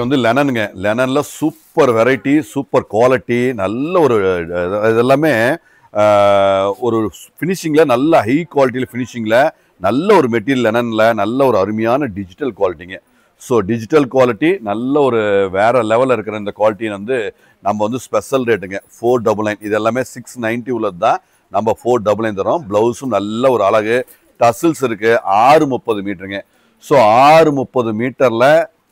வந்து லெனனுங்க. லெனன்ல super variety, super quality, நல்ல ஒரு இதெல்லாமே ஒரு ஃபினிஷிங்ல நல்ல ஹை குவாலிட்டியில் ஃபினிஷிங்ல நல்ல ஒரு மெட்டீரியல் லெனன்ல நல்ல ஒரு அருமையான டிஜிட்டல் குவாலிட்டிங்க. ஸோ டிஜிட்டல் குவாலிட்டி நல்ல ஒரு வேற லெவலில் இருக்கிற இந்த குவாலிட்டி வந்து நம்ம வந்து ஸ்பெஷல் ரேட்டுங்க 499. இது எல்லாமே 690 உள்ளது தான். நம்ம 499 தரோம். ப்ளவுஸும் நல்ல ஒரு அழகு டசில்ஸ் இருக்கு. 630 மீட்டருங்க. ஸோ 630 மீட்டர்ல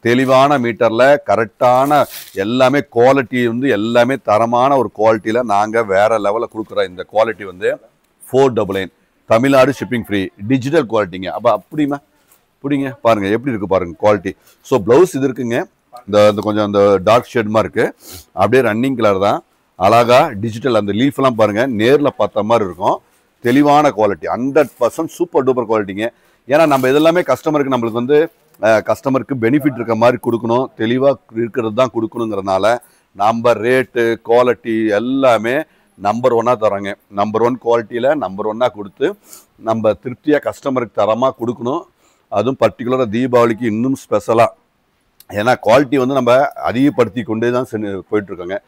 தெளிவான மீட்டர்ல கரெக்டான எல்லாமே குவாலிட்டி வந்து எல்லாமே தரமான ஒரு குவாலிட்டியில நாங்கள் வேற லெவலில் கொடுக்குற இந்த குவாலிட்டி வந்து 499. தமிழ்நாடு ஷிப்பிங் ஃப்ரீ டிஜிட்டல் குவாலிட்டிங்க. அப்போ அப்படிமா பிடிங்க பாருங்க எப்படி இருக்கு பாருங்க குவாலிட்டி. ஸோ ப்ளவுஸ் இது இருக்குங்க. இந்த கொஞ்சம் அந்த டார்க் ஷேட்மா இருக்கு. அப்படியே ரன்னிங் கலர் தான். அழகா டிஜிட்டல் அந்த லீஃப்லாம் பாருங்க நேரில் பார்த்த மாதிரி இருக்கும். தெளிவான குவாலிட்டி 100% சூப்பர் டூப்பர் குவாலிட்டிங்க. ஏன்னா நம்ம இதெல்லாமே கஸ்டமருக்கு நம்மளுக்கு வந்து கஸ்டமருக்கு பெனிஃபிட் இருக்க மாதிரி கொடுக்கணும், தெளிவாக இருக்கிறது தான் கொடுக்கணுங்கிறதுனால நம்ம ரேட்டு குவாலிட்டி எல்லாமே நம்பர் 1 தராங்க. நம்பர் 1 குவாலிட்டியில் நம்பர் 1 கொடுத்து நம்ம திருப்தியாக கஸ்டமருக்கு தரமாக கொடுக்கணும். அதுவும் பர்டிகுலராக தீபாவளிக்கு இன்னும் ஸ்பெஷலாக. ஏன்னா குவாலிட்டி வந்து நம்ம அதிகப்படுத்தி கொண்டே தான் போயிட்டுருக்கோங்க.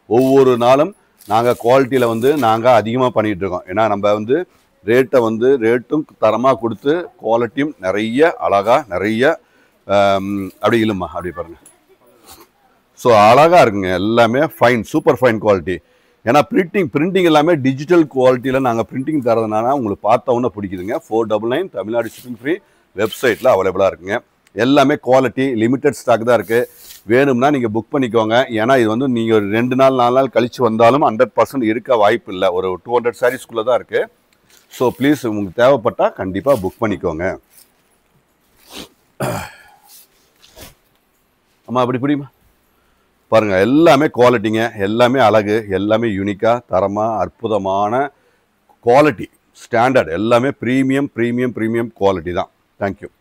ஒவ்வொரு நாளும் நாங்கள் குவாலிட்டியில் வந்து நாங்கள் அதிகமாக பண்ணிகிட்ருக்கோம். ஏன்னா நம்ம வந்து ரேட்டை வந்து ரேட்டும் தரமாக கொடுத்து குவாலிட்டியும் நிறைய அழகாக நிறைய அப்படி இல்லைம்மா அப்படி பாருங்கள். ஸோ அழகாக இருக்குங்க எல்லாமே ஃபைன் சூப்பர் ஃபைன் குவாலிட்டி. ஏன்னா பிரிண்டிங் எல்லாமே டிஜிட்டல் குவாலிட்டியில் நாங்கள் பிரிண்டிங் தரதுனால உங்களுக்கு பார்த்தவொன்னே பிடிக்குதுங்க. 499 தமிழ்நாடு ஷிப்பிங் ஃப்ரீ வெப்சைட்டில் அவைலபிளாக இருக்குங்க. எல்லாமே குவாலிட்டி லிமிட்டட் ஸ்டாக் தான் இருக்குது. வேணும்னா நீங்கள் புக் பண்ணிக்கோங்க. ஏன்னா இது வந்து நீங்கள் ஒரு 2 நாள் 4 நாள் கழித்து வந்தாலும் 100% இருக்க வாய்ப்பு இல்லை. ஒரு 200 சாரீஸ்குள்ளே தான் இருக்குது. ஸோ ப்ளீஸ் உங்களுக்கு தேவைப்பட்டால் கண்டிப்பாக புக் பண்ணிக்கோங்க. ஆமாம் அப்படி பிடிமா பாருங்கள் எல்லாமே குவாலிட்டிங்க. எல்லாமே அழகு எல்லாமே யூனிக்காக தரமாக அற்புதமான குவாலிட்டி ஸ்டாண்டர்ட் எல்லாமே ப்ரீமியம் குவாலிட்டி தான். தேங்க்யூ.